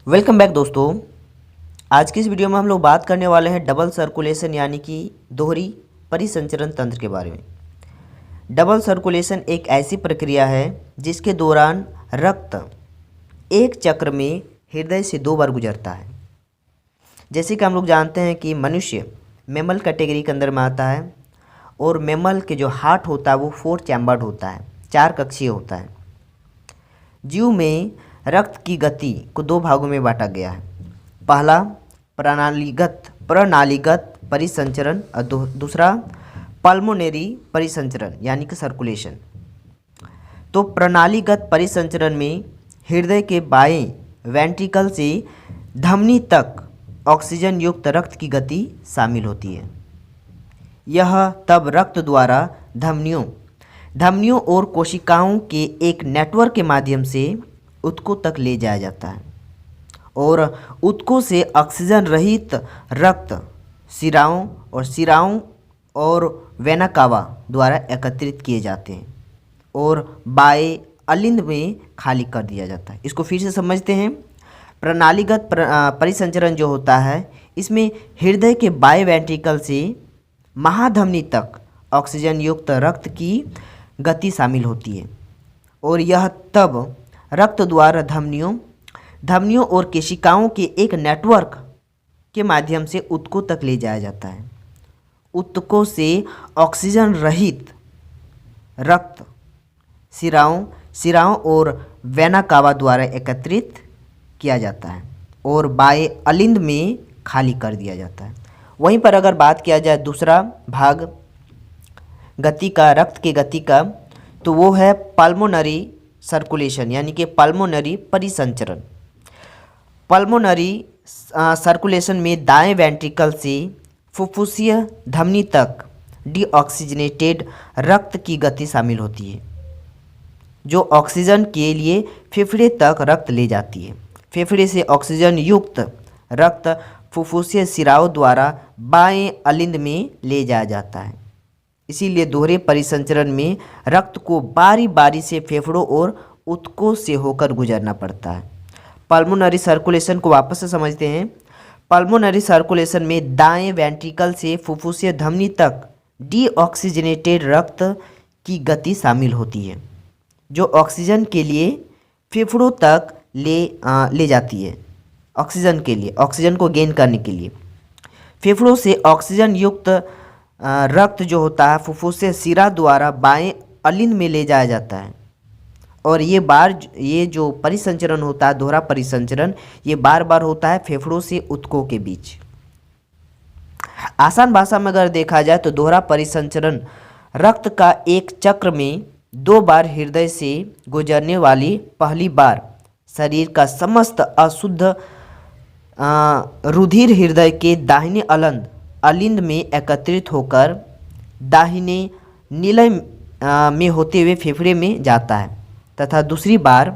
Welcome back दोस्तों। आज की इस वीडियो में हम लोग बात करने वाले हैं डबल सर्कुलेशन यानी कि दोहरी परिसंचरण तंत्र के बारे में। डबल सर्कुलेशन एक ऐसी प्रक्रिया है जिसके दौरान रक्त एक चक्र में हृदय से 2 बार गुजरता है। जैसे कि हम लोग जानते हैं कि मनुष्य मैमल कैटेगरी के अंदर में आता है और मैमल के जो हार्ट होता है वो 4 चैम्बर्ड होता है, 4 कक्षीय होता है। जीव में रक्त की गति को 2 भागों में बांटा गया है। पहला प्रणालीगत परिसंचरण और दूसरा पल्मोनरी परिसंचरण यानी कि सर्कुलेशन। तो प्रणालीगत परिसंचरण में हृदय के बाएं वेंट्रिकल से धमनी तक ऑक्सीजन युक्त रक्त की गति शामिल होती है। यह तब रक्त द्वारा धमनियों और कोशिकाओं के एक नेटवर्क के माध्यम से ऊतकों तक ले जाया जाता है और ऊतकों से ऑक्सीजन रहित रक्त सिराओं और वेना कावा द्वारा एकत्रित किए जाते हैं और बाएं अलिंद में खाली कर दिया जाता है। इसको फिर से समझते हैं। प्रणालीगत परिसंचरण जो होता है इसमें हृदय के बाएं वेंट्रिकल से महाधमनी तक ऑक्सीजन युक्त रक्त की गति शामिल होती है और यह तब रक्त द्वारा धमनियों और केशिकाओं के एक नेटवर्क के माध्यम से ऊतकों तक ले जाया जाता है। ऊतकों से ऑक्सीजन रहित रक्त सिराओं और वेना कावा द्वारा एकत्रित किया जाता है और बाएं अलिंद में खाली कर दिया जाता है। वहीं पर अगर बात किया जाए दूसरा भाग गति का, रक्त की गति का, तो वो है पल्मोनरी सर्कुलेशन यानी कि पल्मोनरी परिसंचरण। पल्मोनरी सर्कुलेशन में दाएं वेंट्रिकल से फुफ्फुसीय धमनी तक डीऑक्सीजनेटेड रक्त की गति शामिल होती है जो ऑक्सीजन के लिए फेफड़े तक रक्त ले जाती है। फेफड़े से ऑक्सीजन युक्त रक्त फुफ्फुसीय सिराओं द्वारा बाएं अलिंद में ले जाया जाता है। इसीलिए दोहरे परिसंचरण में रक्त को बारी बारी से फेफड़ों और ऊतकों से होकर गुजरना पड़ता है। पल्मोनरी सर्कुलेशन को वापस से समझते हैं। पल्मोनरी सर्कुलेशन में दाएं वेंट्रिकल से फुफ्फुसीय धमनी तक डीऑक्सीजनेटेड रक्त की गति शामिल होती है जो ऑक्सीजन के लिए फेफड़ों तक ले जाती है। ऑक्सीजन को गेन करने के लिए फेफड़ों से ऑक्सीजन युक्त रक्त जो होता है फुफ्फुसीय सिरा द्वारा बाएं अलिंद में ले जाया जाता है और ये जो परिसंचरण होता है, दोहरा परिसंचरण, ये बार बार होता है फेफड़ों से ऊतकों के बीच। आसान भाषा में अगर देखा जाए तो दोहरा परिसंचरण रक्त का एक चक्र में 2 बार हृदय से गुजरने वाली पहली बार शरीर का समस्त अशुद्ध रुधिर हृदय के दाहिने अलिंद में एकत्रित होकर दाहिने निलय में होते हुए फेफड़े में जाता है तथा दूसरी बार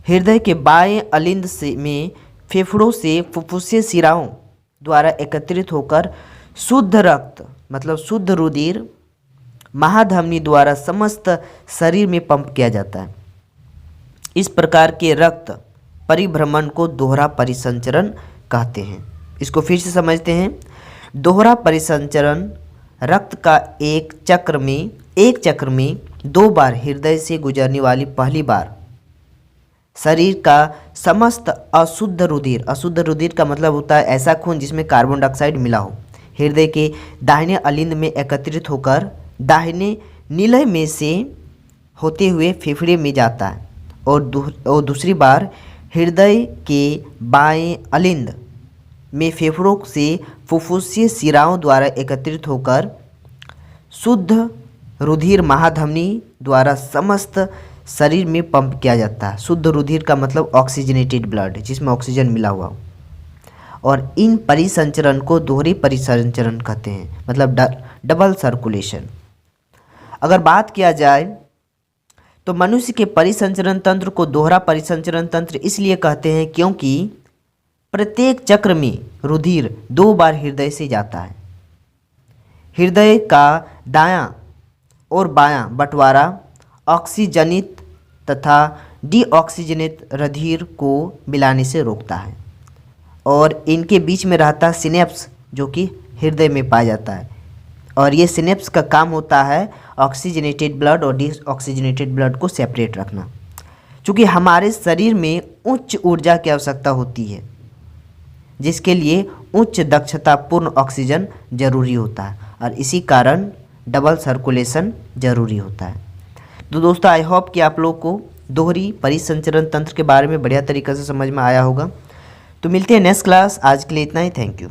हृदय के बाएं अलिंद में फेफड़ों से फुफ्फुसीय सिराओं द्वारा एकत्रित होकर शुद्ध रक्त मतलब शुद्ध रुधिर महाधमनी द्वारा समस्त शरीर में पंप किया जाता है। इस प्रकार के रक्त परिभ्रमण को दोहरा परिसंचरण कहते हैं। इसको फिर से समझते हैं। दोहरा परिसंचरण रक्त का एक चक्र में 2 बार हृदय से गुजरने वाली पहली बार शरीर का समस्त अशुद्ध रुधिर का मतलब होता है ऐसा खून जिसमें कार्बन डाइऑक्साइड मिला हो, हृदय के दाहिने अलिंद में एकत्रित होकर दाहिने निलय में से होते हुए फेफड़े में जाता है और दूसरी बार हृदय के बाएं अलिंद में फेफड़ों से फुफ्फुसीय सिराओं द्वारा एकत्रित होकर शुद्ध रुधिर महाधमनी द्वारा समस्त शरीर में पंप किया जाता है। शुद्ध रुधिर का मतलब ऑक्सीजनेटेड ब्लड जिसमें ऑक्सीजन मिला हुआ हो और इन परिसंचरण को दोहरी परिसंचरण कहते हैं, मतलब डबल सर्कुलेशन। अगर बात किया जाए तो मनुष्य के परिसंचरण तंत्र को दोहरा परिसंचरण तंत्र इसलिए कहते हैं क्योंकि प्रत्येक चक्र में रुधिर 2 बार हृदय से जाता है। हृदय का दायां और बायां बंटवारा ऑक्सीजनित तथा डीऑक्सीजनेट रुधिर को मिलाने से रोकता है। और इनके बीच में रहता है सिनेप्स, जो कि हृदय में पाया जाता है। और ये सिनेप्स का काम होता है ऑक्सीजनेटेड ब्लड और डीऑक्सीजनेटेड ब्लड को सेपरेट रखना। चूँकि हमारे शरीर में उच्च ऊर्जा की आवश्यकता होती है, जिसके लिए उच्च दक्षतापूर्ण ऑक्सीजन जरूरी होता है, और इसी कारण डबल सर्कुलेशन जरूरी होता है। तो दोस्तों, आई होप कि आप लोग को दोहरी परिसंचरण तंत्र के बारे में बढ़िया तरीके से समझ में आया होगा। तो मिलते हैं नेक्स्ट क्लास। आज के लिए इतना ही। Thank you.